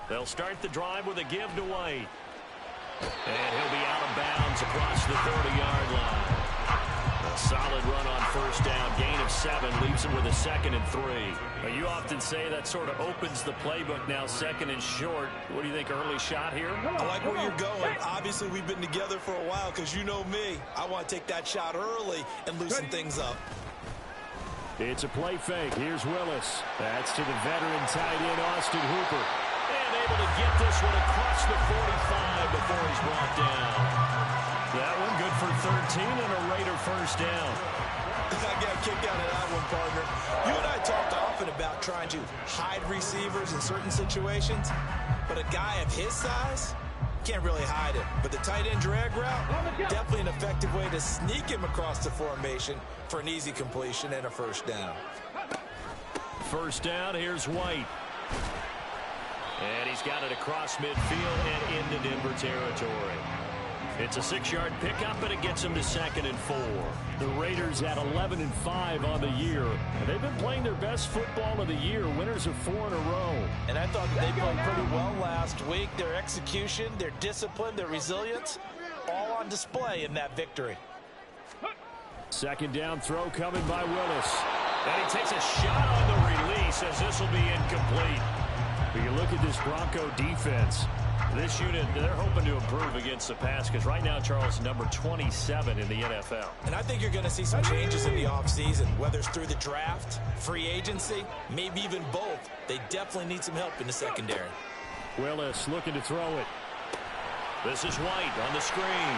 They'll start the drive with a give to White. And he'll be out of bounds across the 30-yard line. A solid run on first down. Gain of 7 leaves him with a 2nd and 3. Now, you often say that sort of opens the playbook now, 2nd and short. What do you think, early shot here? I like where you're going. Obviously, we've been together for a while because you know me. I want to take that shot early and loosen things up. It's a play fake. Here's Willis. That's to the veteran tight end, Austin Hooper. And able to get this one across the 45 before he's brought down. That one good for 13 and a Raider first down. I got a kick out of that one, partner. You and I talked often about trying to hide receivers in certain situations, but a guy of his size can't really hide it. But the tight end drag route, definitely an effective way to sneak him across the formation for an easy completion and a first down. First down, here's White. And he's got it across midfield and into Denver territory. It's a 6-yard pickup, and it gets him to 2nd and 4. The Raiders at 11-5 on the year, and they've been playing their best football of the year. Winners of 4 in a row. And I thought that they played pretty well last week. Their execution, their discipline, their resilience, all on display in that victory. 2nd down throw coming by Willis. And he takes a shot on the release as this will be incomplete. But you look at this Bronco defense. This unit, they're hoping to improve against the pass because right now, Charles, number 27 in the NFL. And I think you're going to see some changes in the offseason, whether it's through the draft, free agency, maybe even both. They definitely need some help in the secondary. Willis looking to throw it. This is White on the screen.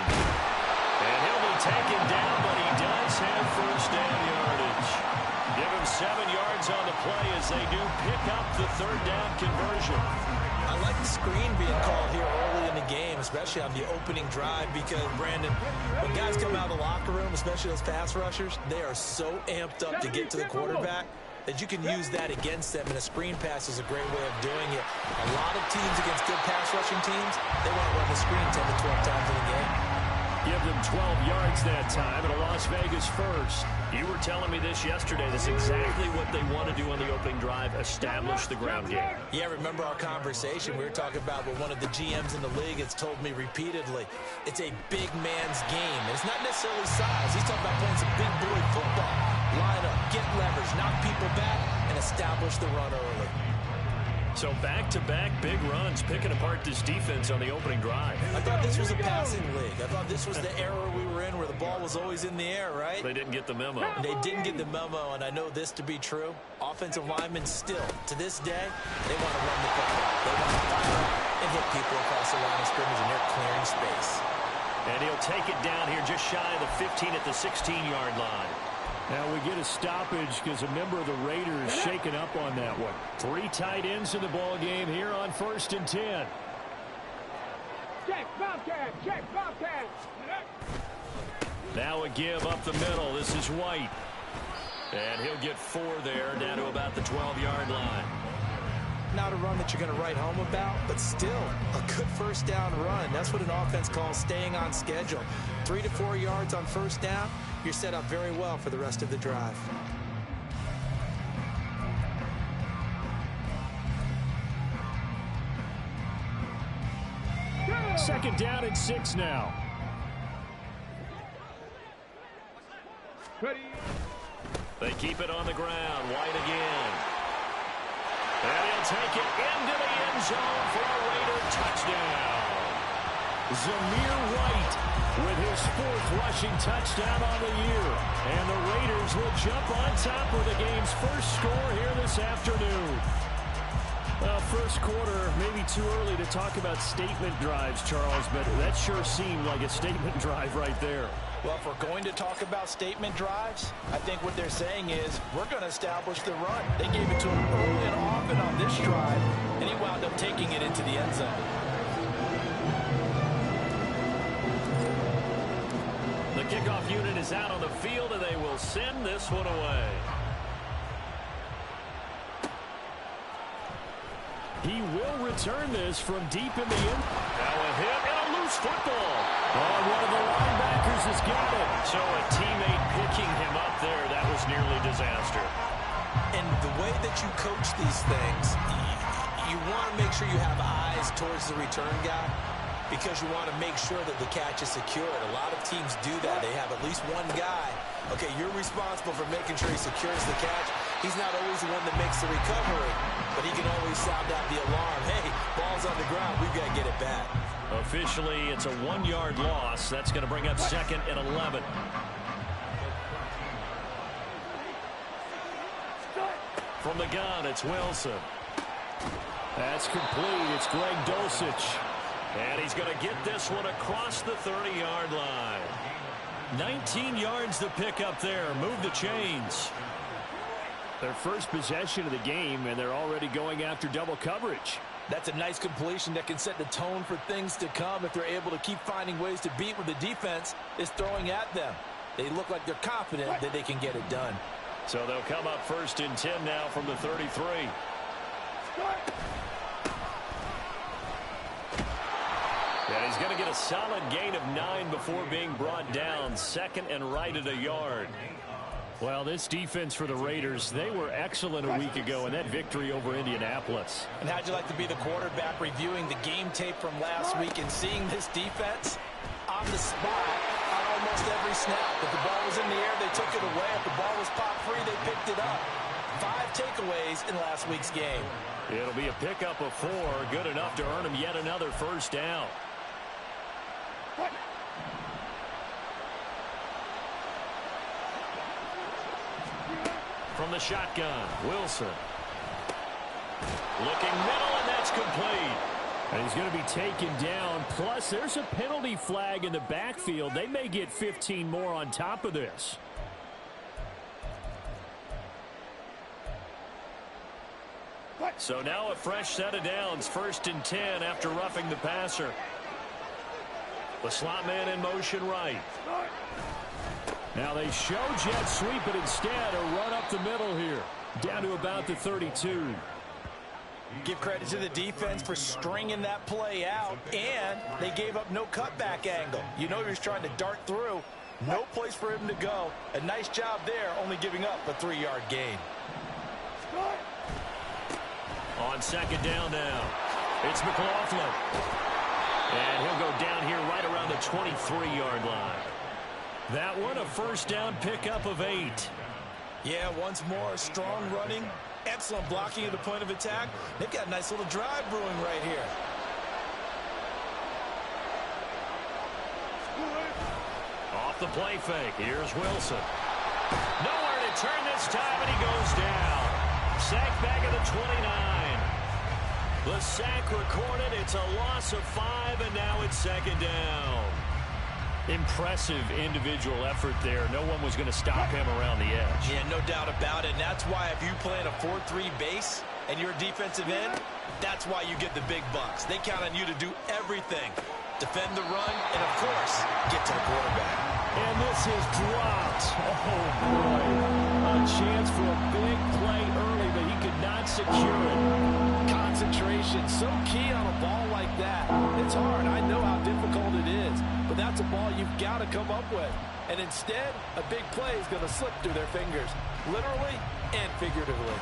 And he'll be taken down, but he does have first down yardage. Give him 7 yards on the play as they do pick up the 3rd down conversion. I like the screen being called here early in the game, especially on the opening drive, because, Brandon, when guys come out of the locker room, especially those pass rushers, they are so amped up to get to the quarterback that you can use that against them, and a screen pass is a great way of doing it. A lot of teams against good pass rushing teams, they want to run the screen 10 to 12 times in a game. Give them 12 yards that time at a Las Vegas first. You were telling me this yesterday. That's exactly what they want to do on the opening drive, establish the ground game. Yeah, remember our conversation? We were talking about what one of the GMs in the league has told me repeatedly. It's a big man's game. And it's not necessarily size. He's talking about playing some big boy football. Line up, get leverage, knock people back, and establish the run early. So back-to-back big runs, picking apart this defense on the opening drive. I thought this was a passing league. I thought this was the era we were in where the ball was always in the air, right? They didn't get the memo. They didn't get the memo, and I know this to be true. Offensive linemen still, to this day, they want to run the football. They want to fire out and hit people across the line of scrimmage, and they're clearing space. And he'll take it down here just shy of the 15 at the 16-yard line. Now we get a stoppage because a member of the Raiders shaken up on that one. 3 tight ends in the ball game here on 1st and 10. Check, Bobcat, check, Bobcat. Now a give up the middle. This is White. And he'll get 4 there, down to about the 12-yard line. Not a run that you're going to write home about, but still a good first down run. That's what an offense calls staying on schedule. 3 to 4 yards on first down, you're set up very well for the rest of the drive. Second down and 6 now. Ready. They keep it on the ground. White again. And he'll take it into the end zone for a Raider touchdown. Zamir White with his 4th rushing touchdown on the year. And the Raiders will jump on top of the game's first score here this afternoon. First quarter, maybe too early to talk about statement drives, Charles, but that sure seemed like a statement drive right there. Well, if we're going to talk about statement drives, I think what they're saying is we're going to establish the run. They gave it to him early and often on this drive, and he wound up taking it into the end zone. The kickoff unit is out on the field, and they will send this one away. He will return this from deep in the end. Now a hit and a loose football. Oh, one of the linebackers has got it. So a teammate disaster. And the way that you coach these things, you want to make sure you have eyes towards the return guy because you want to make sure that the catch is secured. A lot of teams do that. They have at least one guy. Okay, you're responsible for making sure he secures the catch. He's not always the one that makes the recovery, but he can always sound out the alarm. Hey, ball's on the ground. We've got to get it back. Officially, it's a 1-yard loss. That's going to bring up 2nd and 11. From the gun, it's Wilson. That's complete. It's Greg Dulcich. And he's going to get this one across the 30-yard line. 19 yards to pick up there. Move the chains. Their first possession of the game, and they're already going after double coverage. That's a nice completion that can set the tone for things to come if they're able to keep finding ways to beat what the defense is throwing at them. They look like they're confident that they can get it done. So they'll come up 1st and 10 now from the 33. And he's going to get a solid gain of 9 before being brought down. 2nd and right at a yard. Well, this defense for the Raiders, they were excellent a week ago in that victory over Indianapolis. And how'd you like to be the quarterback reviewing the game tape from last week and seeing this defense on the spot on almost every snap? If the ball was in the air, they took it away. If the ball was pop free, they picked it up. 5 takeaways in last week's game. It'll be a pickup of 4, good enough to earn him yet another first down. From the shotgun, Wilson. Looking middle, and that's complete. And he's going to be taken down. Plus, there's a penalty flag in the backfield. They may get 15 more on top of this. So now a fresh set of downs. 1st and 10 after roughing the passer. The slot man in motion right. Now they show jet sweep, but instead a run up the middle here. Down to about the 32. Give credit to the defense for stringing that play out, and they gave up no cutback angle. You know he was trying to dart through. No place for him to go. A nice job there, only giving up a 3-yard gain. On 2nd down now, it's McLaughlin. And he'll go down here right around the 23-yard line. That one a first down pickup of 8. Yeah, once more, strong running, excellent blocking at the point of attack. They've got a nice little drive brewing right here. Off the play fake, here's Wilson. Nowhere to turn this time, and he goes down. Sacked back at the 29. The sack recorded. It's a loss of 5, and now it's 2nd down. Impressive individual effort there. No one was going to stop him around the edge. Yeah, no doubt about it. And that's why if you play in a 4-3 base and you're a defensive end, that's why you get the big bucks. They count on you to do everything. Defend the run and, of course, get to the quarterback. And this is dropped. Oh, boy. A chance for a big play early, but he could not secure it. Concentration, so key on a ball like that. It's hard. I know how difficult it is, but that's a ball you've got to come up with. And instead, a big play is going to slip through their fingers, literally and figuratively.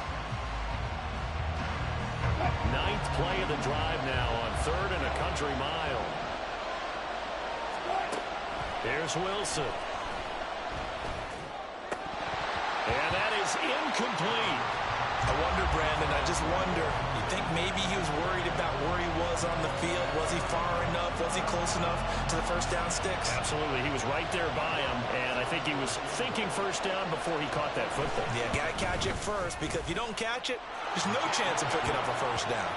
9th play of the drive now on 3rd and a country mile. Here's Wilson. And that is incomplete. I wonder, Brandon, I just wonder, you think maybe he was worried about where he was on the field? Was he far enough? Was he close enough to the first down sticks? Absolutely. He was right there by him, and I think he was thinking first down before he caught that football. Yeah, got to catch it first, because if you don't catch it, there's no chance of picking up a first down.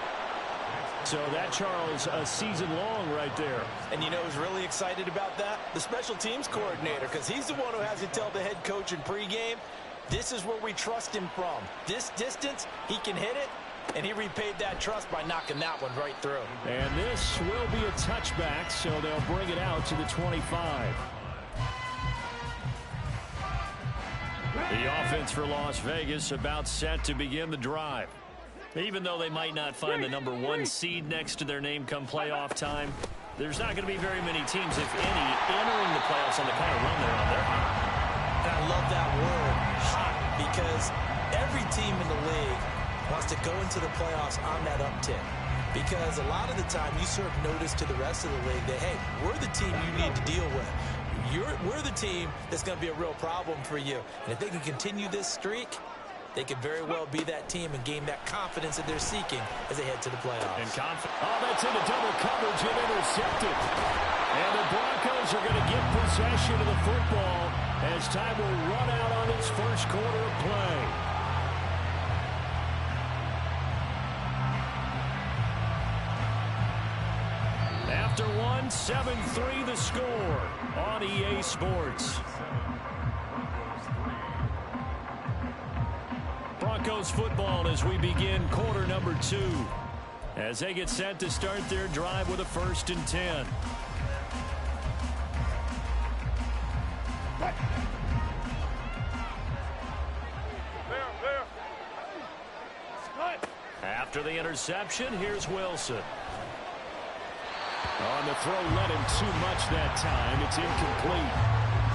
So that, Charles, a season long right there. And you know who's really excited about that? The special teams coordinator, because he's the one who has to tell the head coach in pregame, this is where we trust him from. This distance, he can hit it, and he repaid that trust by knocking that one right through. And this will be a touchback, so they'll bring it out to the 25. The offense for Las Vegas about set to begin the drive. Even though they might not find the number 1 seed next to their name come playoff time, there's not going to be very many teams, if any, entering the playoffs on the kind of run they're on. They're hot. And I love that word, hot, because every team in the league wants to go into the playoffs on that uptick. Because a lot of the time you serve notice to the rest of the league that, hey, we're the team you need to deal with. We're the team that's going to be a real problem for you. And if they can continue this streak, they could very well be that team and gain that confidence that they're seeking as they head to the playoffs. And oh, that's into double coverage and intercepted. And the Broncos are going to get possession of the football as time will run out on its first quarter of play. After one, 7-3 the score on EA Sports. Broncos football as we begin quarter number 2. As they get set to start their drive with a 1st and 10. After the interception, here's Wilson. On the throw, led him too much that time. It's incomplete.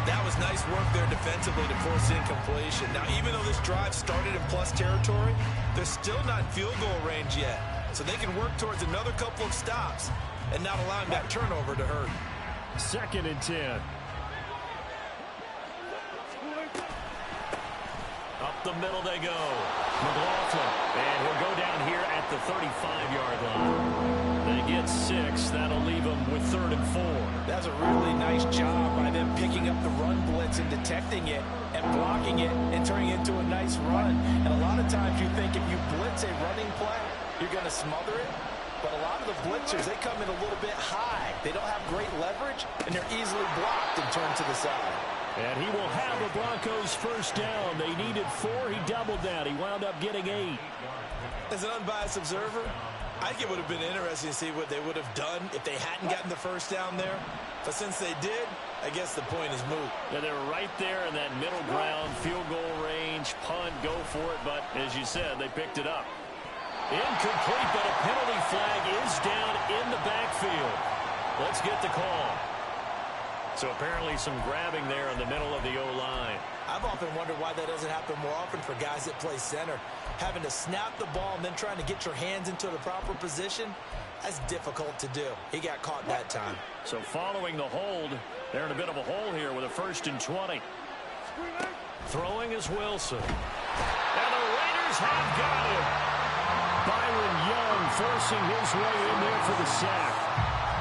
That was nice work there defensively to force incompletion. Now, even though this drive started in plus territory, they're still not in field goal range yet. So they can work towards another couple of stops and not allowing that turnover to hurt. 2nd and 10. Up the middle they go. McLaughlin. And he'll go down here at the 35-yard line. They get 6. That'll leave them with 3rd and 4. That's a really nice job by them picking up the run blitz and detecting it and blocking it and turning it into a nice run. And a lot of times you think if you blitz a running play, you're going to smother it. But a lot of the blitzers, they come in a little bit high. They don't have great leverage, and they're easily blocked and turned to the side. And he will have the Broncos 1st down. They needed 4. He doubled that. He wound up getting 8. As an unbiased observer, I think it would have been interesting to see what they would have done if they hadn't gotten the 1st down there. But since they did, I guess the point is moot. Yeah, they were right there in that middle ground, field goal range, punt, go for it. But as you said, they picked it up. Incomplete, but a penalty flag is down in the backfield. Let's get the call. So apparently some grabbing there in the middle of the O-line. I've often wondered why that doesn't happen more often for guys that play center. Having to snap the ball and then trying to get your hands into the proper position, that's difficult to do. He got caught that time. So following the hold, they're in a bit of a hole here with a 1st and 20. Throwing is Wilson. And the Raiders have got him. Byron Young forcing his way in there for the sack.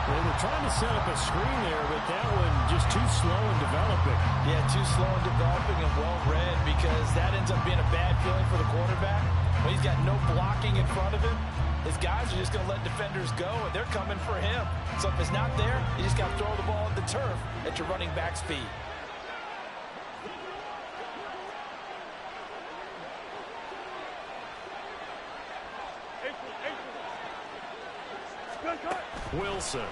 They were trying to set up a screen there, but that one just too slow in developing. Yeah, too slow in developing and well read, because that ends up being a bad feeling for the quarterback. When he's got no blocking in front of him, his guys are just going to let defenders go, and they're coming for him. So if it's not there, you just got to throw the ball at the turf at your running back speed. Wilson.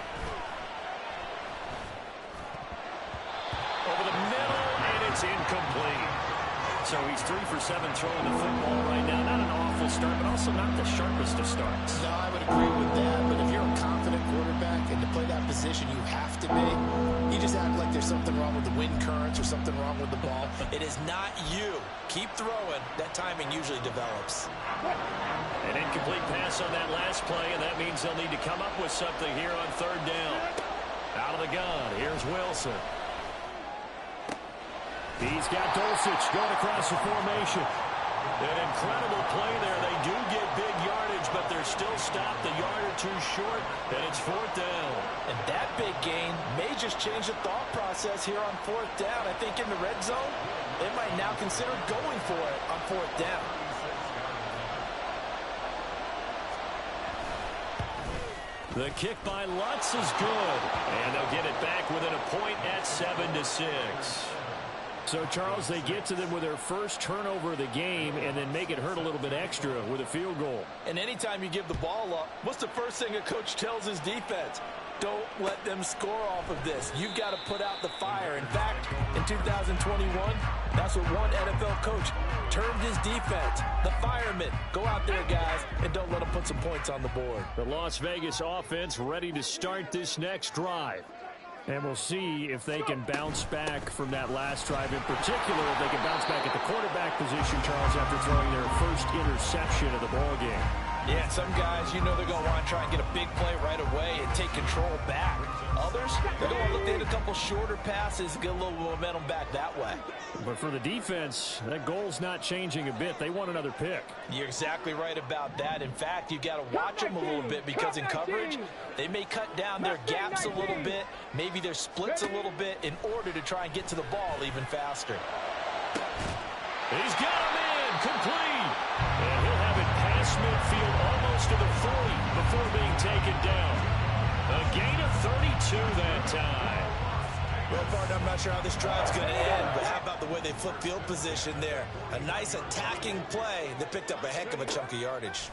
Over the middle, and it's incomplete. So he's 3 for 7 throwing the football right now. Not an awful start, but also not the sharpest of starts. No, I would agree with that. But if you're a confident quarterback and to play that position, you have to be. You just act like there's something wrong with the wind currents or something wrong with the ball. It is not you. Keep throwing. That timing usually develops. An incomplete pass on that last play, and that means they'll need to come up with something here on 3rd down. Out of the gun, here's Wilson. He's got Dulcich going across the formation. An incredible play there. They do get big yardage, but they're still stopped a yard or two short, and it's 4th down. And that big gain may just change the thought process here on 4th down. I think in the red zone, they might now consider going for it on 4th down. The kick by Lutz is good, and they'll get it back within a point at 7-6. So, Charles, they get to them with their first turnover of the game and then make it hurt a little bit extra with a field goal. And anytime you give the ball up, what's the first thing a coach tells his defense? Don't let them score off of this. You've got to put out the fire. In fact, in 2021, that's what one NFL coach termed his defense, the firemen. Go out there, guys, and don't let them put some points on the board. The Las Vegas offense ready to start this next drive. And we'll see if they can bounce back from that last drive in particular, if they can bounce back at the quarterback position, Charles, after throwing their first interception of the ballgame. Yeah, some guys, you know they're going to want to try and get a big play right away and take control back. Others, they're going to look to hit a couple shorter passes and get a little momentum back that way. But for the defense, that goal's not changing a bit. They want another pick. You're exactly right about that. In fact, you got to watch them a little bit because in coverage, they may cut down their gaps a little bit, maybe their splits a little bit in order to try and get to the ball even faster. He's got him in, complete. And he'll have it past midfield almost to the 40 before being taken down. A gain of 32 that time. Well, partner, I'm not sure how this drive's going to end, but how about the way they flip field position there? A nice attacking play that picked up a heck of a chunk of yardage.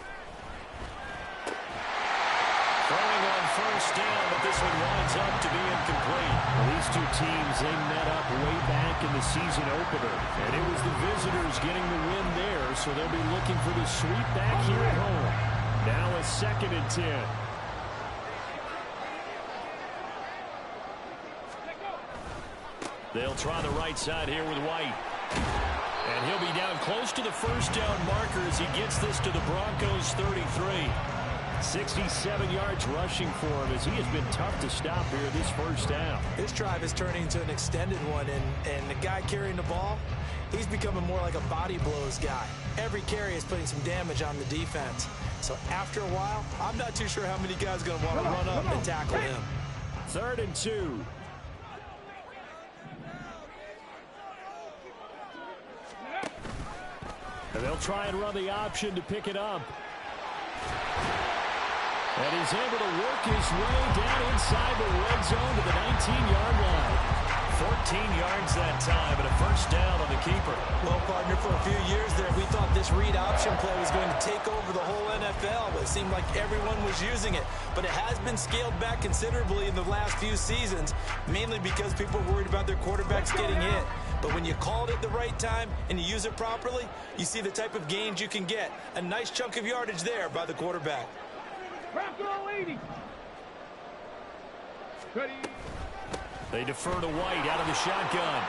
Throwing on first down, but this one winds up to be incomplete. Well, these two teams, they met up way back in the season opener, and it was the visitors getting the win there, so they'll be looking for the sweep back here at home. Now a 2nd and 10. They'll try the right side here with White. And he'll be down close to the first down marker as he gets this to the Broncos 33. 67 yards rushing for him as he has been tough to stop here this first down. This drive is turning into an extended one, and the guy carrying the ball, he's becoming more like a body blows guy. Every carry is putting some damage on the defense. So after a while, I'm not too sure how many guys are going to want to run up and tackle him. 3rd and 2. And they'll try and run the option to pick it up. And he's able to work his way down inside the red zone to the 19-yard line. 14 yards that time and a first down on the keeper. Well, partner, for a few years there, we thought this read option play was going to take over the whole NFL. But it seemed like everyone was using it. But it has been scaled back considerably in the last few seasons, mainly because people are worried about their quarterbacks getting hit. But when you call it at the right time and you use it properly, you see the type of gains you can get. A nice chunk of yardage there by the quarterback. They defer to White out of the shotgun.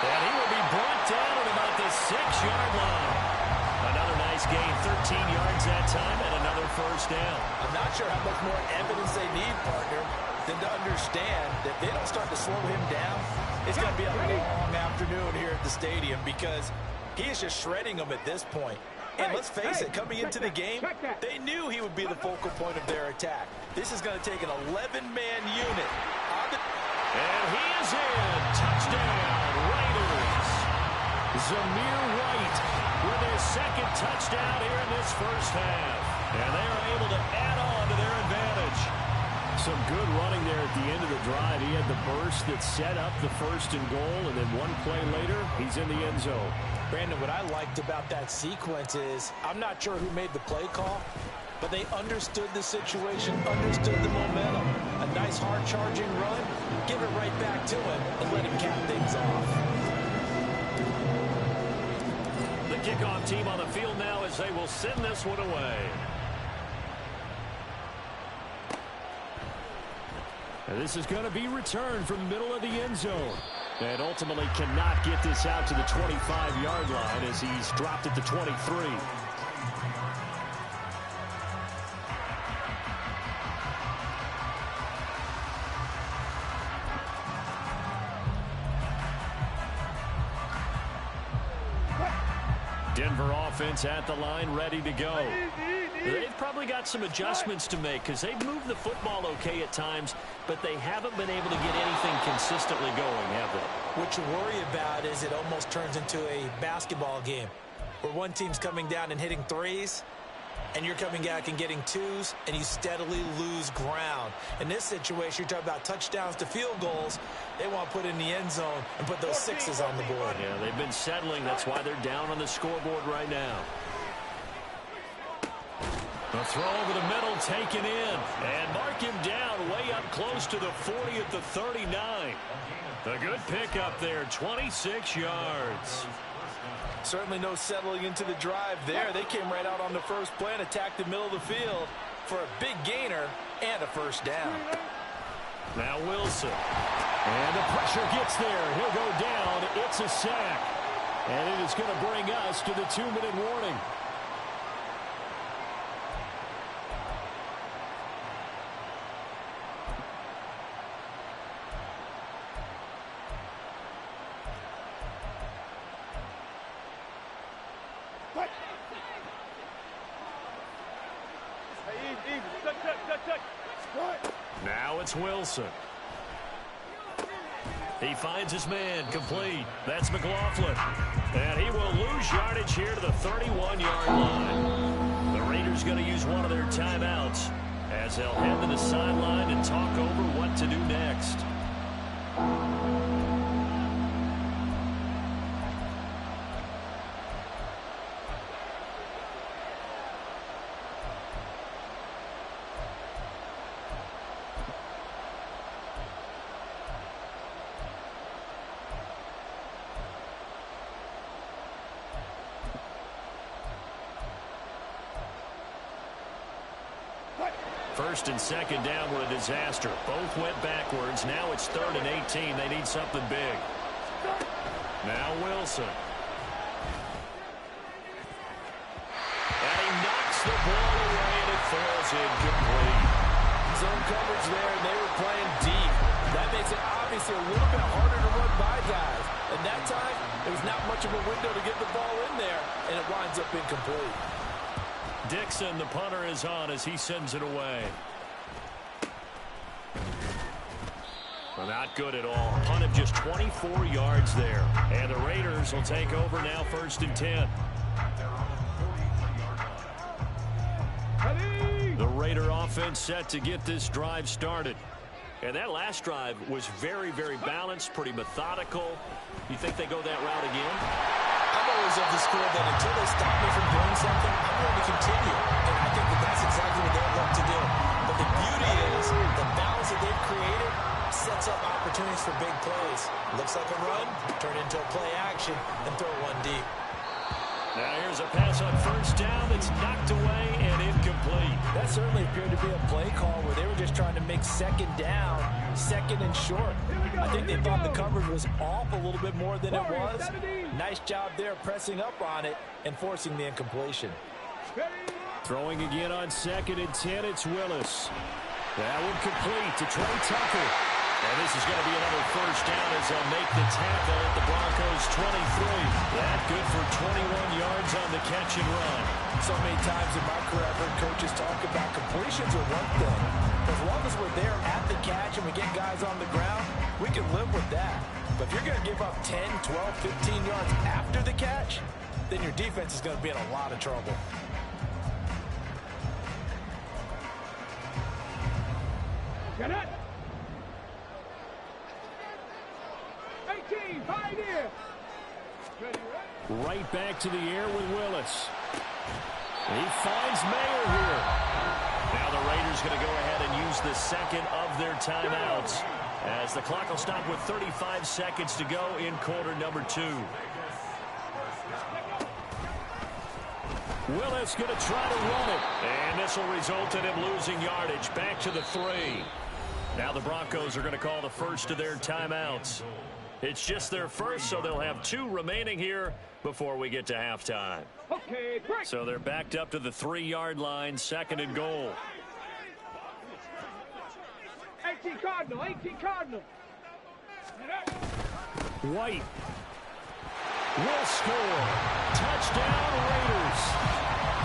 And he will be brought down at about the 6-yard line. Another nice gain, 13 yards that time, and another first down. I'm not sure how much more evidence they need, partner, than to understand that they don't start to slow him down. It's going to be a long afternoon here at the stadium because he is just shredding them at this point. And let's face it, coming into the game, they knew he would be the focal point of their attack. This is going to take an 11-man unit. And he is in. Touchdown, Raiders. Zamir White with his 2nd touchdown here in this first half. And they are able to add on to their advantage. Some good running there at the end of the drive. He had the burst that set up the 1st and goal, and then one play later, he's in the end zone. Brandon, what I liked about that sequence is I'm not sure who made the play call, but they understood the situation, understood the momentum. A nice hard-charging run, give it right back to him, and let him cap things off. The kickoff team on the field now as they will send this one away. And this is going to be returned from the middle of the end zone. And ultimately cannot get this out to the 25-yard line as he's dropped at the 23. Denver offense at the line, ready to go. They've probably got some adjustments to make because they've moved the football okay at times, but they haven't been able to get anything consistently going, have they? What you worry about is it almost turns into a basketball game where one team's coming down and hitting threes, and you're coming back and getting twos, and you steadily lose ground. In this situation, you're talking about touchdowns to field goals. They want to put in the end zone and put those 6s on the board. Yeah, they've been settling. That's why they're down on the scoreboard right now. A throw over the middle, taken in, and mark him down way up close to the 40 at the 39. A good pickup there, 26 yards. Certainly no settling into the drive there. They came right out on the first play and attacked the middle of the field for a big gainer and a first down. Now Wilson. And the pressure gets there. He'll go down. It's a sack. And it is going to bring us to the 2-minute warning. Now it's Wilson. He finds his man complete. That's McLaughlin. And he will lose yardage here to the 31-yard line. The Raiders going to use one of their timeouts as they'll head to the sideline and talk over what to do next. First and second down were a disaster. Both went backwards. Now it's 3rd and 18. They need something big. Now Wilson. And he knocks the ball away, and it falls incomplete. Zone coverage there, and they were playing deep. That makes it obviously a little bit harder to run by guys. And that time, there was not much of a window to get the ball in there, and it winds up incomplete. Dixon, the punter, is on as he sends it away. Well, not good at all. Punt of just 24 yards there. And the Raiders will take over now, 1st and 10. The Raider offense set to get this drive started. And that last drive was very, very balanced, pretty methodical. You think they go that route again? I'm always of the school that until they stop me from doing something, I'm going to continue. And I think that that's exactly what they'd love to do. But the beauty is the balance that they've created sets up opportunities for big plays. Looks like a run, turn into a play action, and throw one deep. Now here's a pass on 1st down that's knocked away and incomplete. That certainly appeared to be a play call where they were just trying to make 2nd down, 2nd and short. I think they thought the coverage was off a little bit more than it was. Nice job there pressing up on it and forcing the incompletion. Throwing again on 2nd and 10, it's Willis. That one complete to Trey Tucker. And this is going to be another 1st down as they'll make the tackle at the Broncos' 23. That good for 21 yards on the catch and run. So many times in my career I've heard coaches talk about completions are one thing. As long as we're there at the catch and we get guys on the ground, we can live with that. But if you're going to give up 10, 12, 15 yards after the catch, then your defense is going to be in a lot of trouble. Get it! 18, pioneer! Right back to the air with Willis. He finds Mayer here. Now the Raiders going to go ahead and use the 2nd of their timeouts as the clock will stop with 35 seconds to go in quarter number 2. Willis going to try to run it. And this will result in him losing yardage back to the 3. Now the Broncos are going to call the first of their timeouts. It's just their first, so they'll have 2 remaining here before we get to halftime. Okay, break. So they're backed up to the 3-yard line, 2nd and goal. 18 Cardinal, 18 Cardinal. White will score. Touchdown, Raiders.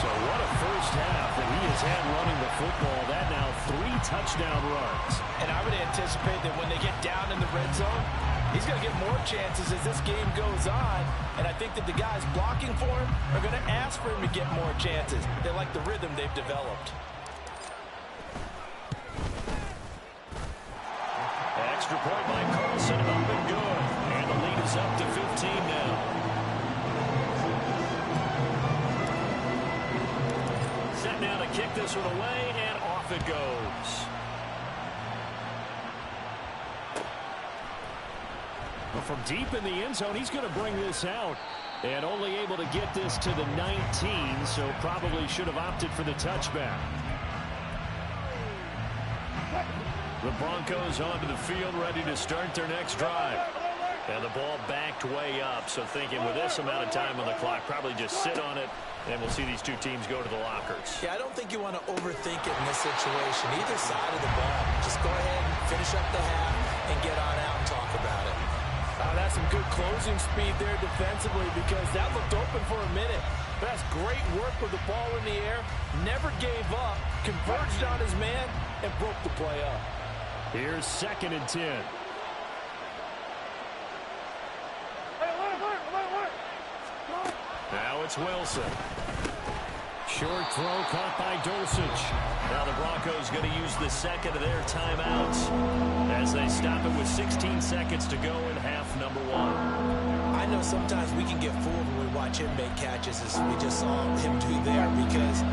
So what a first half that he has had running the football. That now 3 touchdown runs. And I would anticipate that when they get down in the red zone, he's going to get more chances as this game goes on. And I think that the guys blocking for him are going to ask for him to get more chances. They like the rhythm they've developed. Extra point by Carlson, up and good. And the lead is up to 15 now. Set now to kick this one away, and off it goes. Well, from deep in the end zone, he's going to bring this out. And only able to get this to the 19, so probably should have opted for the touchback. The Broncos onto the field, ready to start their next drive. And the ball backed way up, so thinking with this amount of time on the clock, probably just sit on it, and we'll see these two teams go to the lockers. Yeah, I don't think you want to overthink it in this situation. Either side of the ball. Just go ahead and finish up the half and get on out and talk about it. That's some good closing speed there defensively because that looked open for a minute. But that's great work with the ball in the air. Never gave up, converged on his man, and broke the play up. Here's 2nd and 10. Now it's Wilson. Short throw caught by Dulcich. Now the Broncos going to use the second of their timeouts as they stop it with 16 seconds to go in half number 1. I know sometimes we can get fooled when we watch him make catches as we just saw him do there because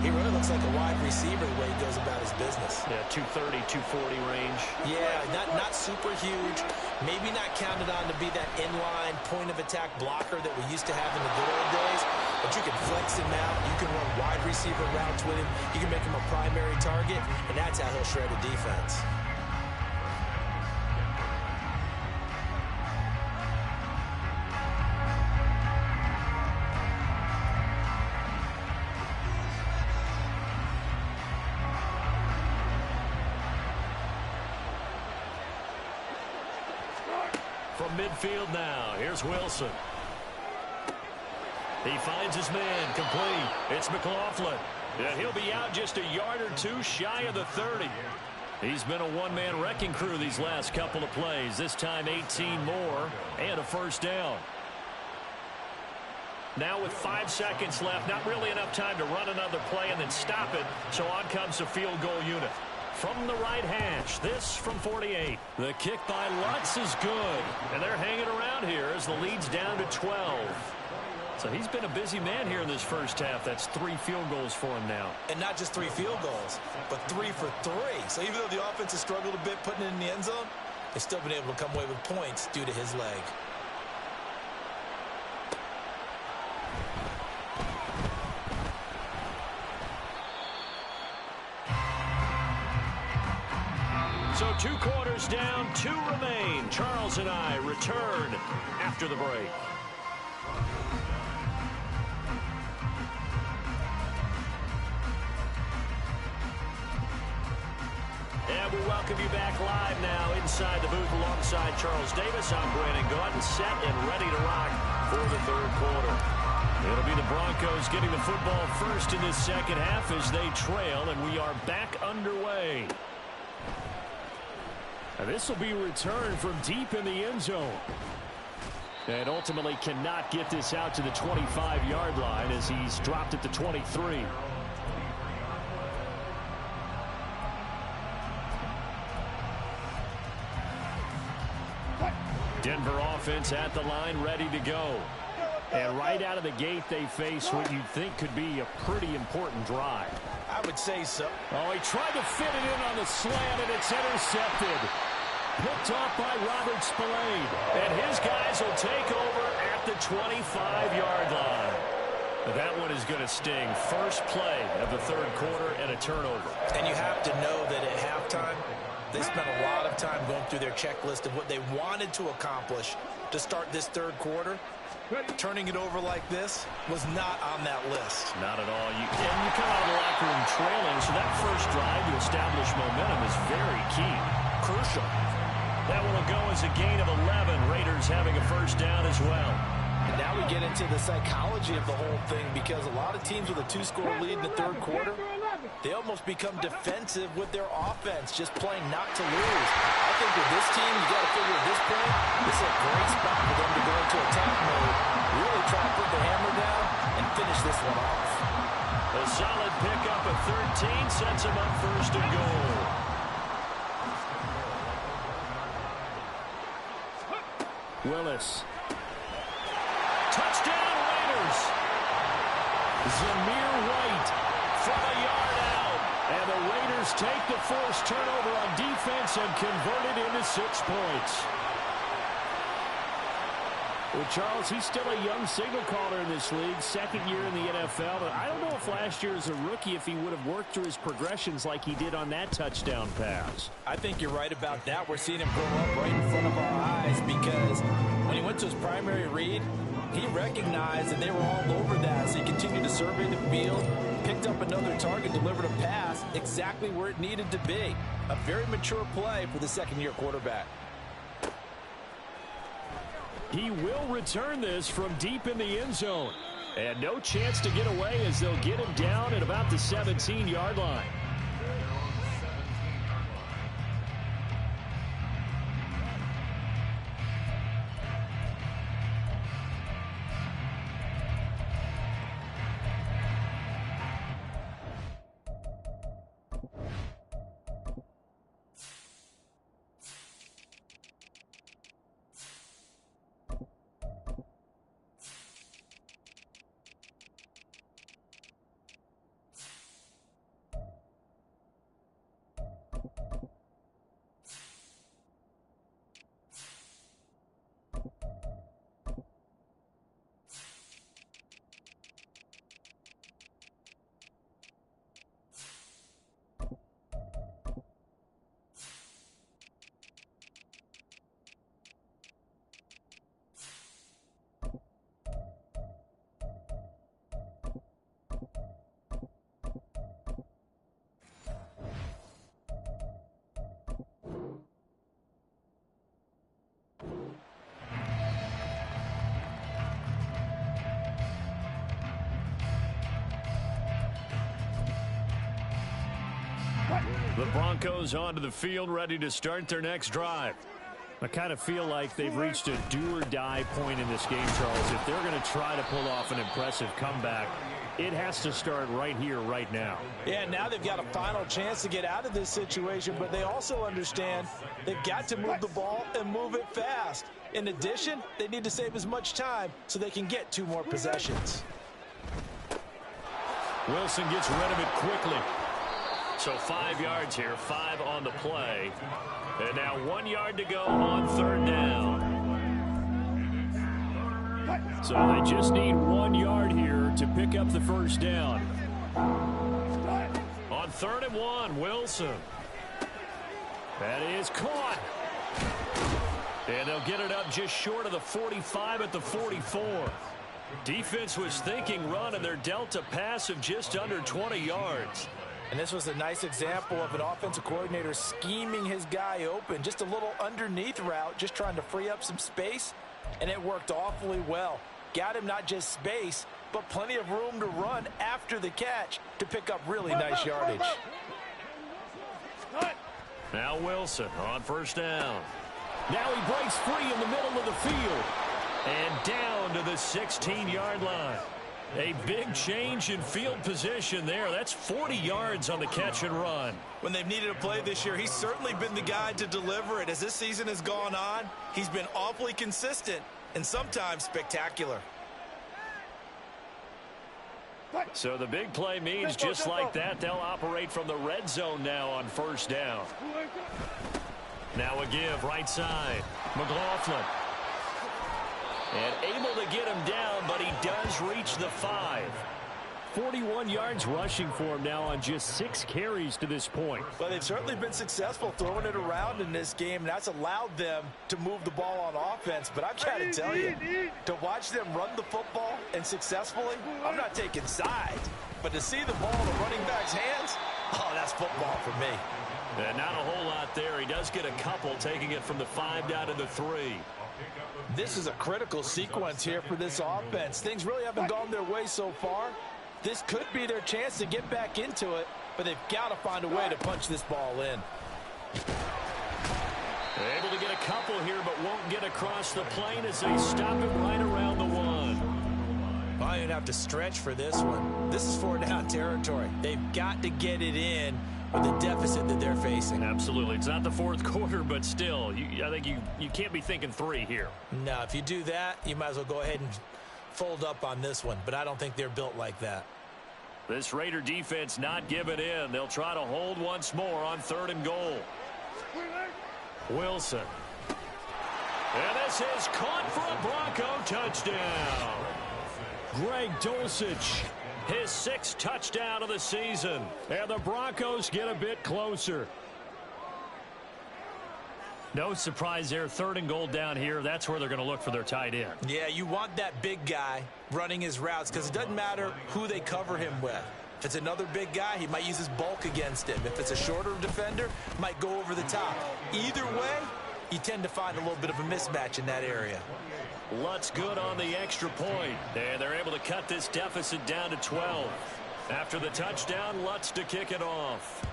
he really looks like a wide receiver the way he goes about his business. Yeah, 230, 240 range. Yeah, not super huge. Maybe not counted on to be that inline point-of-attack blocker that we used to have in the good old days, but you can flex him out. You can run wide receiver routes with him. You can make him a primary target, and that's how he'll shred a defense. From midfield now, here's Wilson. He finds his man, complete. It's McLaughlin. Yeah, he'll be out just a yard or two shy of the 30. He's been a one-man wrecking crew these last couple of plays. This time 18 more and a first down. Now with 5 seconds left, not really enough time to run another play and then stop it. So on comes the field goal unit. From the right hash, this from 48. The kick by Lutz is good. And they're hanging around here as the lead's down to 12. So he's been a busy man here in this first half. That's 3 field goals for him now. And not just 3 field goals, but 3 for 3. So even though the offense has struggled a bit putting it in the end zone, they've still been able to come away with points due to his leg. So 2 quarters down, 2 remain. Charles and I return after the break. And we welcome you back live now inside the booth alongside Charles Davis. I'm Brandon Gaudin, set and ready to rock for the 3rd quarter. It'll be the Broncos getting the football first in this second half as they trail, and we are back underway. And this will be a return from deep in the end zone. And ultimately cannot get this out to the 25-yard line as he's dropped at the 23. Denver offense at the line, ready to go. And right out of the gate, they face what you'd think could be a pretty important drive. I would say so. Oh, he tried to fit it in on the slant, and it's intercepted. Picked off by Robert Spillane. And his guys will take over at the 25-yard line. That one is going to sting. First play of the 3rd quarter and a turnover. And you have to know that at halftime, they spent a lot of time going through their checklist of what they wanted to accomplish to start this 3rd quarter. Turning it over like this was not on that list. Not at all. You come out of the locker room trailing, so that first drive to establish momentum is very key. Crucial. That one will go as a gain of 11. Raiders having a first down as well. And now we get into the psychology of the whole thing because a lot of teams with a 2-score lead in the 3rd quarter, they almost become defensive with their offense, just playing not to lose. I think with this team, you got to figure at this point, this is a great spot for them to go into attack mode, really try to put the hammer down and finish this one off. A solid pickup of 13 sets him up first and goal. Willis. Touchdown Raiders. Zamir White from a yard out. And the Raiders take the forced turnover on defense and convert it into 6 points. Well, Charles, he's still a young signal caller in this league, second year in the NFL. But I don't know if last year as a rookie, if he would have worked through his progressions like he did on that touchdown pass. I think you're right about that. We're seeing him grow up right in front of our eyes because when he went to his primary read, he recognized that they were all over that. So he continued to survey the field, picked up another target, delivered a pass exactly where it needed to be. A very mature play for the second-year quarterback. He will return this from deep in the end zone. And no chance to get away as they'll get him down at about the 17-yard line. The Broncos onto the field, ready to start their next drive. I kind of feel like they've reached a do-or-die point in this game, Charles. If they're going to try to pull off an impressive comeback, it has to start right here, right now. Yeah, now they've got a final chance to get out of this situation, but they also understand they've got to move the ball and move it fast. In addition, they need to save as much time so they can get 2 more possessions. Wilson gets rid of it quickly. So 5 yards here, 5 on the play. And now 1 yard to go on third down. So they just need 1 yard here to pick up the first down. On 3rd and 1, Wilson. That is caught. And they'll get it up just short of the 45 at the 44. Defense was thinking run, and they're dealt a pass of just under 20 yards. And this was a nice example of an offensive coordinator scheming his guy open. Just a little underneath route, just trying to free up some space, and it worked awfully well. Got him not just space, but plenty of room to run after the catch to pick up really nice yardage. Now Wilson on first down. Now he breaks free in the middle of the field. And down to the 16-yard line. A big change in field position there. That's 40 yards on the catch and run. When they've needed a play this year, he's certainly been the guy to deliver it. As this season has gone on, he's been awfully consistent and sometimes spectacular. So the big play means just like that, they'll operate from the red zone now on first down. Now a give right side. McLaughlin. And able to get him down, but he does reach the 5. 41 yards rushing for him now on just 6 carries to this point. Well, they've certainly been successful throwing it around in this game, and that's allowed them to move the ball on offense. But I've got to tell you, to watch them run the football and successfully, I'm not taking sides. But to see the ball in the running back's hands, oh, that's football for me. And not a whole lot there. He does get a couple, taking it from the 5 down to the 3. This is a critical sequence here for this offense. Things really haven't gone their way so far. This could be their chance to get back into it, but they've got to find a way to punch this ball in. They're able to get a couple here, but won't get across the plane as they stop it right around the 1. I don't have to stretch for this one. This is 4-down territory. They've got to get it in with the deficit that they're facing. Absolutely. It's not the 4th quarter, but still, I think you can't be thinking 3 here. No, if you do that, you might as well go ahead and fold up on this one, but I don't think they're built like that. This Raider defense not giving in. They'll try to hold once more on 3rd and goal. Wilson. And this is caught for a Bronco touchdown. Greg Dulcich, his 6th touchdown of the season. And the Broncos get a bit closer. No surprise there. 3rd and goal down here. That's where they're going to look for their tight end. Yeah, you want that big guy running his routes because it doesn't matter who they cover him with. If it's another big guy, he might use his bulk against him. If it's a shorter defender, might go over the top. Either way, you tend to find a little bit of a mismatch in that area. Lutz good on the extra point. And they're able to cut this deficit down to 12. After the touchdown, Lutz to kick it off.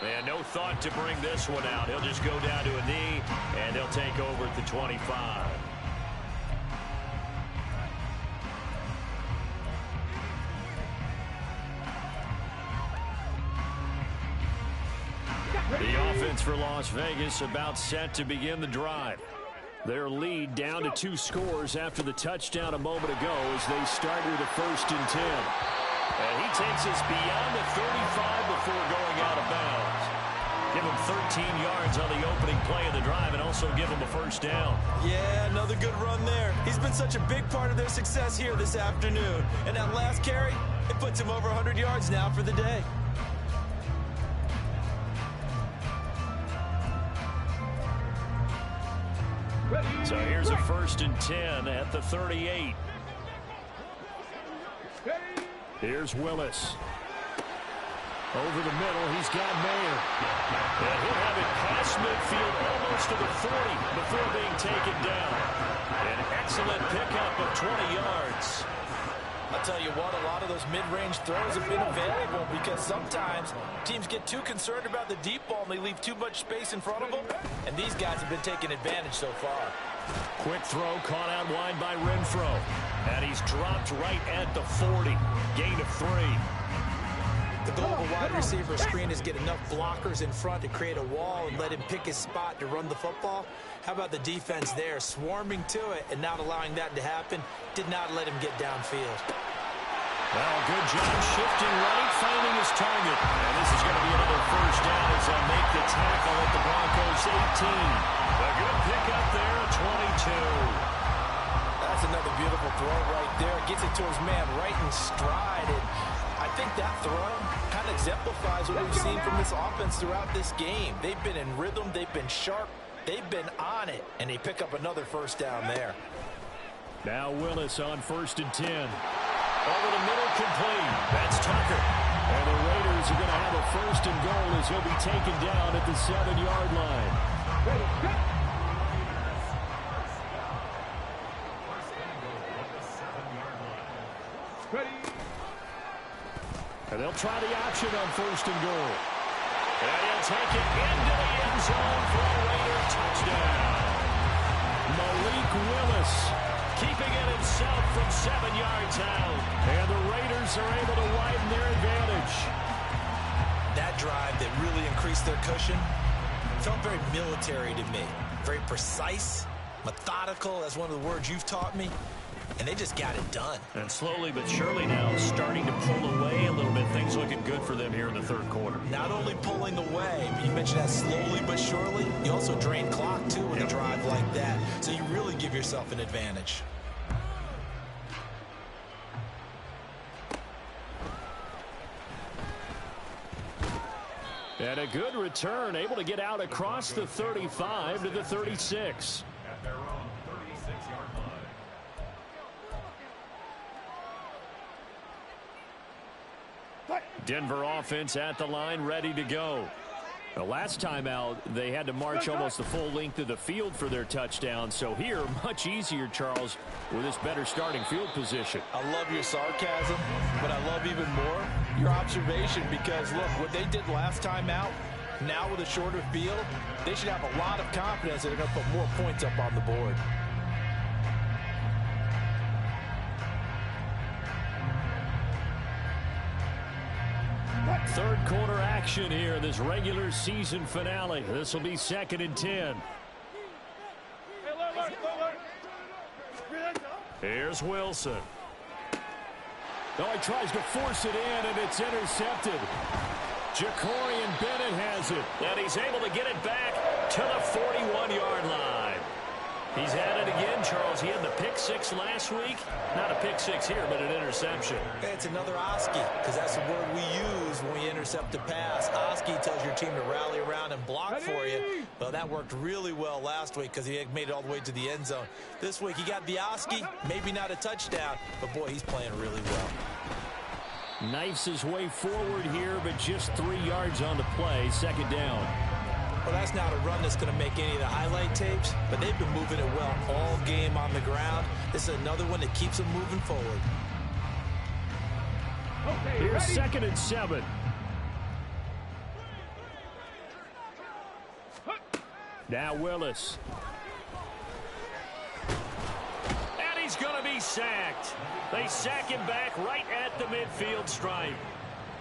And no thought to bring this one out. He'll just go down to a knee, and they'll take over at the 25. The offense for Las Vegas about set to begin the drive. Their lead down to 2 scores after the touchdown a moment ago as they start with a 1st and 10. And he takes us beyond the 35 before going out of bounds. Give him 13 yards on the opening play of the drive and also give him a 1st down. Yeah, another good run there. He's been such a big part of their success here this afternoon. And that last carry, it puts him over 100 yards now for the day. So here's a 1st and 10 at the 38. Here's Willis. Over the middle, he's got Mayer. And he'll have it past midfield almost to the 40 before being taken down. An excellent pickup of 20 yards. I'll tell you what, a lot of those mid-range throws have been available because sometimes teams get too concerned about the deep ball and they leave too much space in front of them, and these guys have been taking advantage so far. Quick throw caught out wide by Renfro. And he's dropped right at the 40. Gain of 3. The goal of a wide receiver screen is get enough blockers in front to create a wall and let him pick his spot to run the football. How about the defense there, swarming to it and not allowing that to happen? Did not let him get downfield. Well, good job shifting right, finding his target. And this is going to be another 1st down as they'll make the tackle at the Broncos 18. A good pickup there at 22. That's another beautiful throw right there. Gets it to his man right in stride. And I think that throw kind of exemplifies what we've seen from this offense throughout this game. They've been in rhythm. They've been sharp. They've been on it. And they pick up another 1st down there. Now Willis on 1st and 10. Over the middle, complete. That's Tucker. And the Raiders are going to have a 1st and goal as he'll be taken down at the 7-yard line. And they'll try the option on 1st and goal. And he'll take it into the end zone for a Raider touchdown. Malik Willis keeping it himself from 7 yards out. And the Raiders are able to widen their advantage. That drive that really increased their cushion felt very military to me. Very precise, methodical. That's one of the words you've taught me. And they just got it done. And slowly but surely now starting to pull away a little bit. Things looking good for them here in the 3rd quarter. Not only pulling away, but you mentioned that slowly but surely. You also drain clock, too, with a drive like that. So you really give yourself an advantage. And a good return, able to get out across the 35 to the 36. Denver offense at the line, ready to go. The last time out, they had to march almost the full length of the field for their touchdown. So here, much easier, Charles, with this better starting field position. I love your sarcasm, but I love even more your observation because, look, what they did last time out, now with a shorter field, they should have a lot of confidence that they're going to put more points up on the board. Third quarter action here, this regular season finale. This will be 2nd and 10. Here's Wilson. Oh, he tries to force it in, and it's intercepted. Jacorian Bennett has it. And he's able to get it back to the 41-yard line. He's had it again, Charles. He had the pick six last week. Not a pick six here, but an interception. It's another Oski, because that's the word we use when we intercept a pass. Oski tells your team to rally around and block for you. Well, that worked really well last week because he made it all the way to the end zone. This week he got the Oski, maybe not a touchdown, but boy, he's playing really well. Knifes his way forward here, but just 3 yards on the play. Second down. Well, that's not a run that's going to make any of the highlight tapes, but they've been moving it well all game on the ground. This is another one that keeps them moving forward. Okay, Here's ready? 2nd and 7. Now Willis. And he's going to be sacked. They sack him back right at the midfield stripe.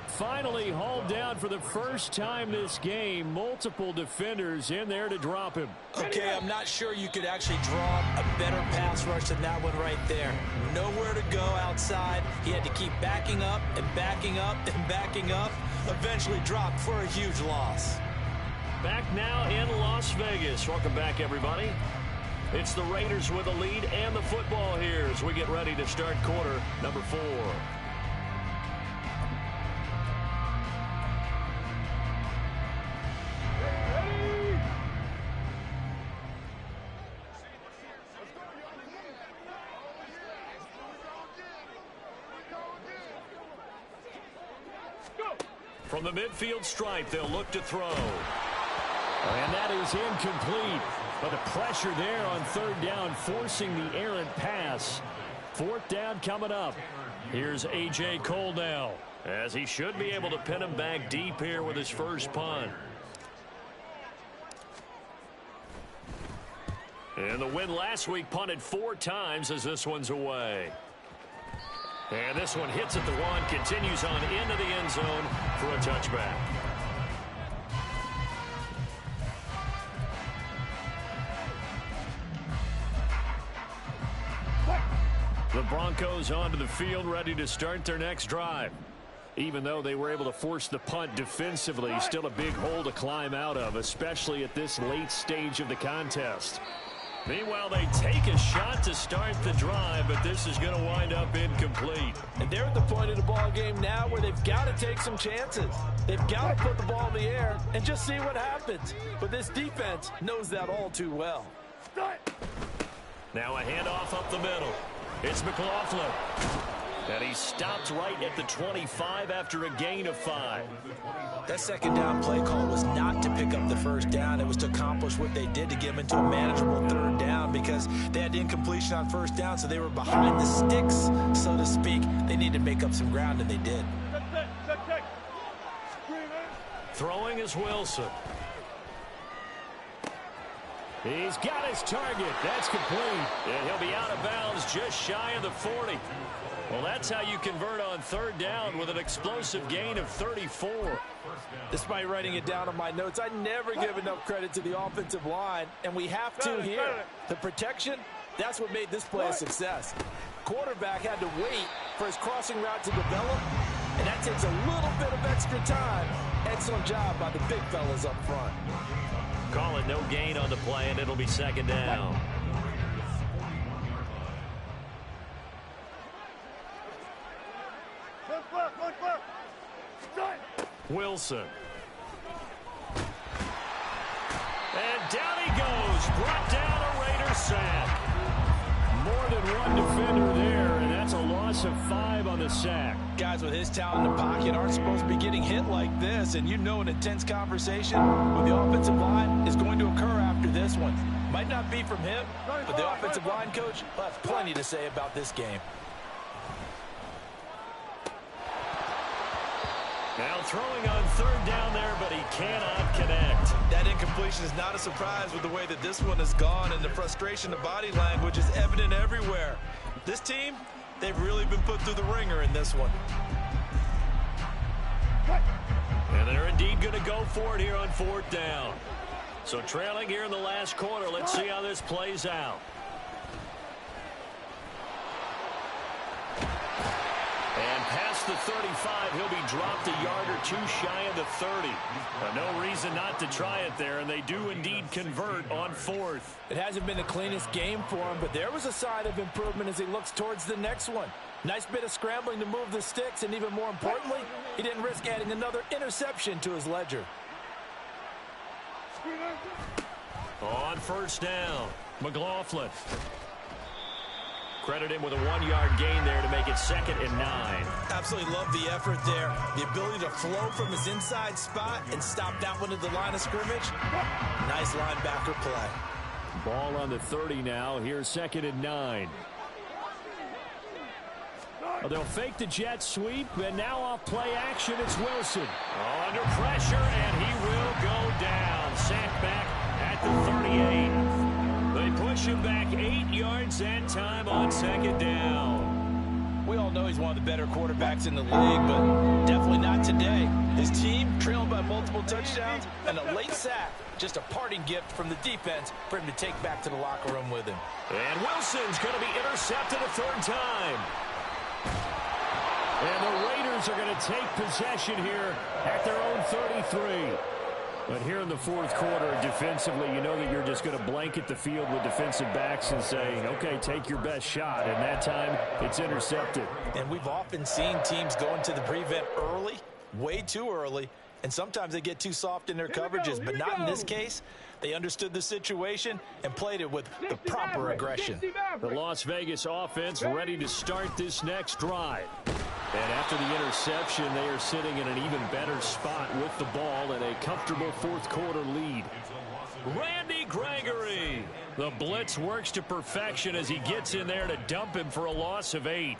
Finally hauled down for the first time this game. Multiple defenders in there to drop him. Okay, I'm not sure you could actually draw a better pass rush than that one right there. Nowhere to go outside. He had to keep backing up and backing up and backing up. Eventually dropped for a huge loss. Back now in Las Vegas. Welcome back, everybody. It's the Raiders with the lead and the football here as we get ready to start quarter number 4. From the midfield stripe, they'll look to throw. And that is incomplete. But the pressure there on 3rd down, forcing the errant pass. 4th down coming up. Here's A.J. Cole now, As he should be able to pin him back deep here with his first punt. And the win last week punted 4 times as this one's away. And this one hits at the 1, continues on into the end zone for a touchback. The Broncos onto the field, ready to start their next drive. Even though they were able to force the punt defensively, still a big hole to climb out of, especially at this late stage of the contest. Meanwhile, they take a shot to start the drive, but this is going to wind up incomplete. And they're at the point of the ball game now where they've got to take some chances. They've got to put the ball in the air and just see what happens. But this defense knows that all too well. Now a handoff up the middle. It's McLaughlin. And he stopped right at the 25 after a gain of 5. That 2nd down play call was not to pick up the 1st down. It was to accomplish what they did to get them into a manageable 3rd down because they had incompletion on 1st down, so they were behind the sticks, so to speak. They needed to make up some ground, and they did. Throwing is Wilson. He's got his target. That's complete. And he'll be out of bounds just shy of the 40. Well, that's how you convert on 3rd down with an explosive gain of 34. Despite writing it down on my notes, I never give enough credit to the offensive line, and we have to here. The protection, that's what made this play a success. Quarterback had to wait for his crossing route to develop, and that takes a little bit of extra time. Excellent job by the big fellas up front. Call it no gain on the play, and it'll be 2nd down. Wilson. And down he goes. Brought down a Raider sack. More than one defender there, and that's a loss of 5 on the sack. Guys with his talent in the pocket aren't supposed to be getting hit like this, and you know an intense conversation with the offensive line is going to occur after this one. Might not be from him, but the offensive line coach will have plenty to say about this game. Now throwing on 3rd down there, but he cannot connect. That incompletion is not a surprise with the way that this one has gone, and the frustration, the body language is evident everywhere. This team, they've really been put through the ringer in this one. And they're indeed going to go for it here on 4th down. So trailing here in the last quarter, let's see how this plays out. And past the 35, he'll be dropped a yard or two shy of the 30. No reason not to try it there, and they do indeed convert on fourth. It hasn't been the cleanest game for him, but there was a sign of improvement as he looks towards the next one. Nice bit of scrambling to move the sticks, and even more importantly, he didn't risk adding another interception to his ledger. On first down, McLaughlin. Credit him with a 1-yard gain there to make it 2nd and 9. Absolutely love the effort there. The ability to flow from his inside spot and stop that one at the line of scrimmage. Nice linebacker play. Ball on the 30 now. Here's 2nd and 9. Well, they'll fake the jet sweep, and now off play action, it's Wilson. Under pressure, and he will go down. Sacked back at the 38. They push him back 8 yards that time on 2nd down. We all know he's one of the better quarterbacks in the league, but definitely not today. His team trailed by multiple touchdowns, and a late sack, just a parting gift from the defense for him to take back to the locker room with him. And Wilson's going to be intercepted a 3rd time. And the Raiders are going to take possession here at their own 33. But here in the 4th quarter, defensively, you know that you're just going to blanket the field with defensive backs and say, okay, take your best shot. And that time, it's intercepted. And we've often seen teams go into the prevent early, way too early, and sometimes they get too soft in their coverages. But not in this case. They understood the situation and played it with the proper aggression. The Las Vegas offense ready to start this next drive. And after the interception, they are sitting in an even better spot with the ball and a comfortable 4th quarter lead. Randy Gregory. The blitz works to perfection as he gets in there to dump him for a loss of 8.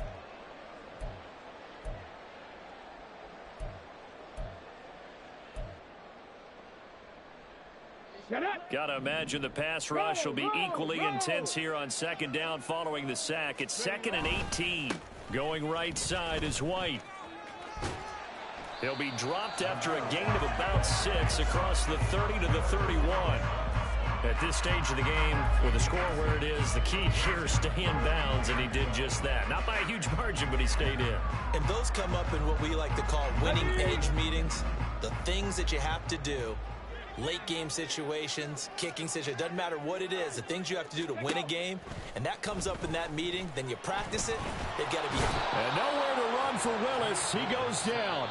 Got to imagine the pass rush will be equally intense here on 2nd down following the sack. It's 2nd and 18. Going right side is White. He'll be dropped after a gain of about 6 across the 30 to the 31. At this stage of the game, with the score where it is, the key here is stay in bounds, and he did just that. Not by a huge margin, but he stayed in. And those come up in what we like to call winning edge meetings. The things that you have to do. Late game situations, kicking situations, doesn't matter what it is, the things you have to do to win a game, and that comes up in that meeting, then you practice it, they've got to be. And nowhere to run for Willis. He goes down.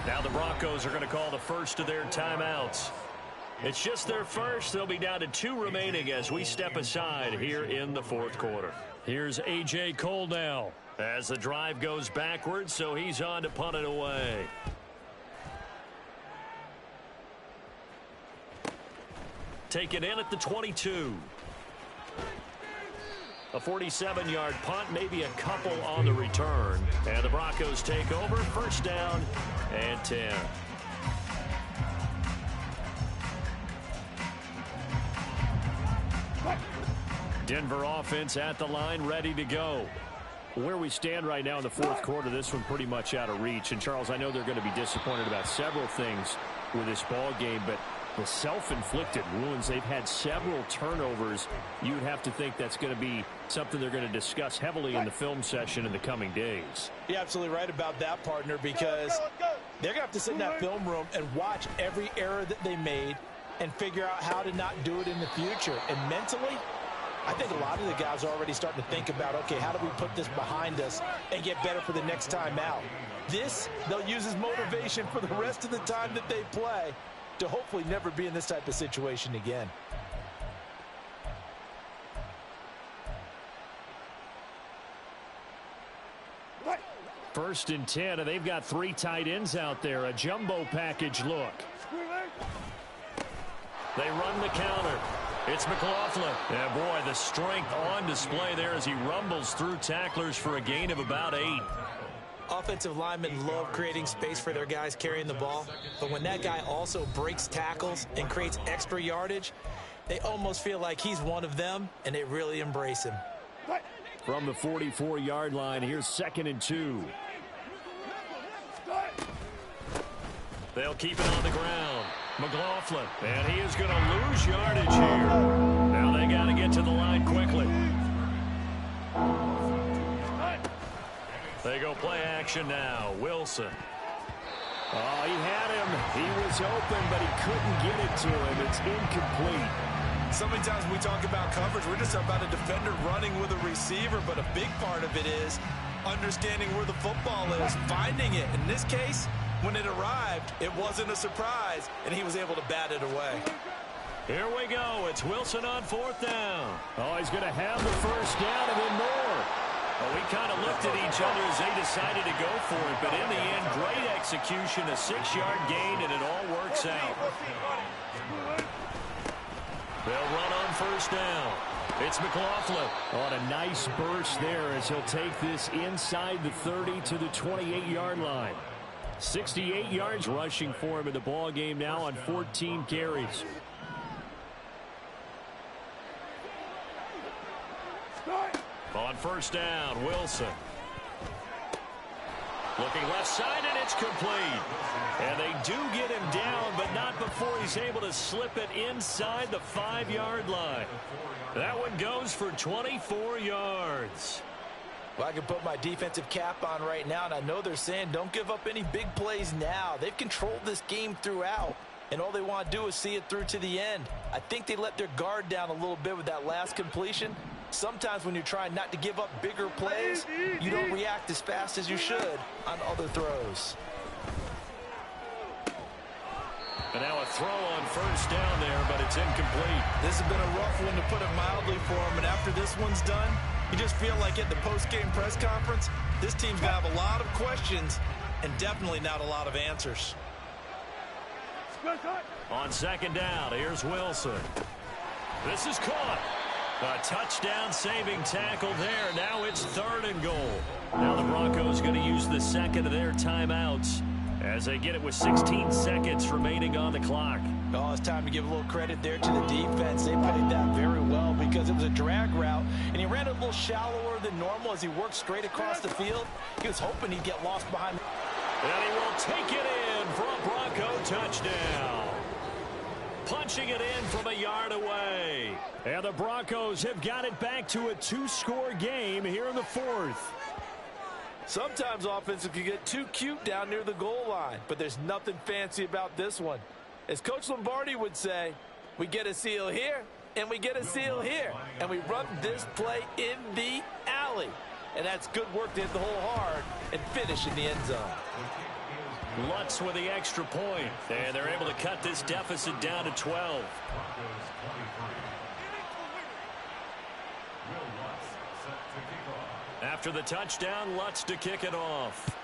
Now the Broncos are going to call the first of their timeouts. It's just their first. They'll be down to 2 remaining as we step aside here in the 4th quarter. Here's A.J. Cole now as the drive goes backwards, so he's on to punt it away. Taken in at the 22. A 47-yard punt, maybe a couple on the return. And the Broncos take over, 1st down and 10. Denver offense at the line, ready to go. Where we stand right now in the 4th quarter, this one pretty much out of reach. And, Charles, I know they're going to be disappointed about several things with this ball game, but the self-inflicted wounds, they've had several turnovers. You'd have to think that's going to be something they're going to discuss heavily in the film session in the coming days. You're absolutely right about that, partner, because they're going to have to sit in that film room and watch every error that they made and figure out how to not do it in the future. And mentally, I think a lot of the guys are already starting to think about, okay, how do we put this behind us and get better for the next time out? This, they'll use as motivation for the rest of the time that they play to hopefully never be in this type of situation again. First and 10, and they've got 3 tight ends out there. A jumbo package look. They run the counter. It's McLaughlin. Yeah, boy, the strength on display there as he rumbles through tacklers for a gain of about 8. Offensive linemen love creating space for their guys carrying the ball, but when that guy also breaks tackles and creates extra yardage, they almost feel like he's one of them, and they really embrace him. From the 44-yard line, here's 2nd and 2. They'll keep it on the ground. McLaughlin, and he is going to lose yardage here. Now they got to get to the line quickly. They go play action now. Wilson. Oh, he had him. He was open, but he couldn't get it to him. It's incomplete. So many times when we talk about coverage, we're just about a defender running with a receiver, but a big part of it is understanding where the football is, finding it. In this case, when it arrived, it wasn't a surprise, and he was able to bat it away. Here we go. It's Wilson on 4th down. Oh, he's going to have the first down and then more. Well, we kind of looked at each other as they decided to go for it, but in the end, great execution, a 6-yard gain, and it all works out. They'll run on 1st down. It's McLaughlin. On a nice burst there as he'll take this inside the 30 to the 28-yard line. 68 yards rushing for him in the ball game now on 14 carries. On 1st down, Wilson. Looking left side, and it's complete. And they do get him down, but not before he's able to slip it inside the 5-yard line. That one goes for 24 yards. Well, I can put my defensive cap on right now, and I know they're saying don't give up any big plays now. They've controlled this game throughout, and all they want to do is see it through to the end. I think they let their guard down a little bit with that last completion. Sometimes when you're trying not to give up bigger plays, you don't react as fast as you should on other throws. And now a throw on 1st down there, but it's incomplete. This has been a rough one, to put it mildly, for him, and after this one's done, you just feel like at the post-game press conference, this team's going to have a lot of questions and definitely not a lot of answers. On 2nd down, here's Wilson. This is caught. A touchdown-saving tackle there. Now it's 3rd and goal. Now the Broncos going to use the second of their timeouts as they get it with 16 seconds remaining on the clock. Oh, it's time to give a little credit there to the defense. They played that very well because it was a drag route, and he ran it a little shallower than normal as he worked straight across the field. He was hoping he'd get lost behind. And he will take it in for a Bronco touchdown. Punching it in from a yard away. And the Broncos have got it back to a 2-score game here in the 4th. Sometimes offenses can get too cute down near the goal line, but there's nothing fancy about this one. As Coach Lombardi would say, we get a seal here, and we get a seal here, and we run this play in the alley. And that's good work to hit the hole hard and finish in the end zone. Lutz with the extra point, and they're able to cut this deficit down to 12. After the touchdown, Lutz to kick it off.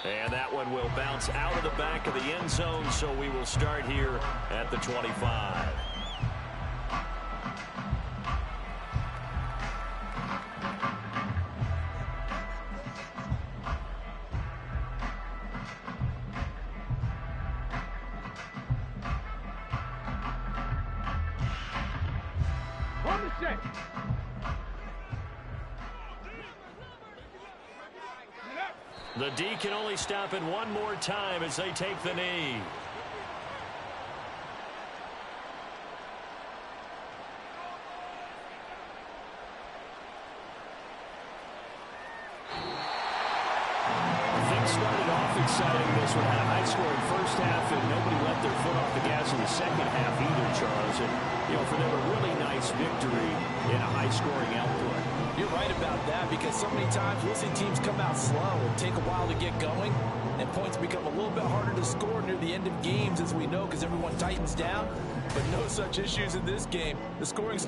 And that one will bounce out of the back of the end zone, so we will start here at the 25. The D can only stop it one more time as they take the knee. Things started off exciting. This one had a high-scoring first half, and nobody let their foot off the gas in the second half either, Charles. And, for them, a really nice victory in a high-scoring output. You're right about that, because so many times we'll see teams come out slow and take a while to get going, and points become a little bit harder to score near the end of games, as we know, because everyone tightens down. But no such issues in this game. The scoring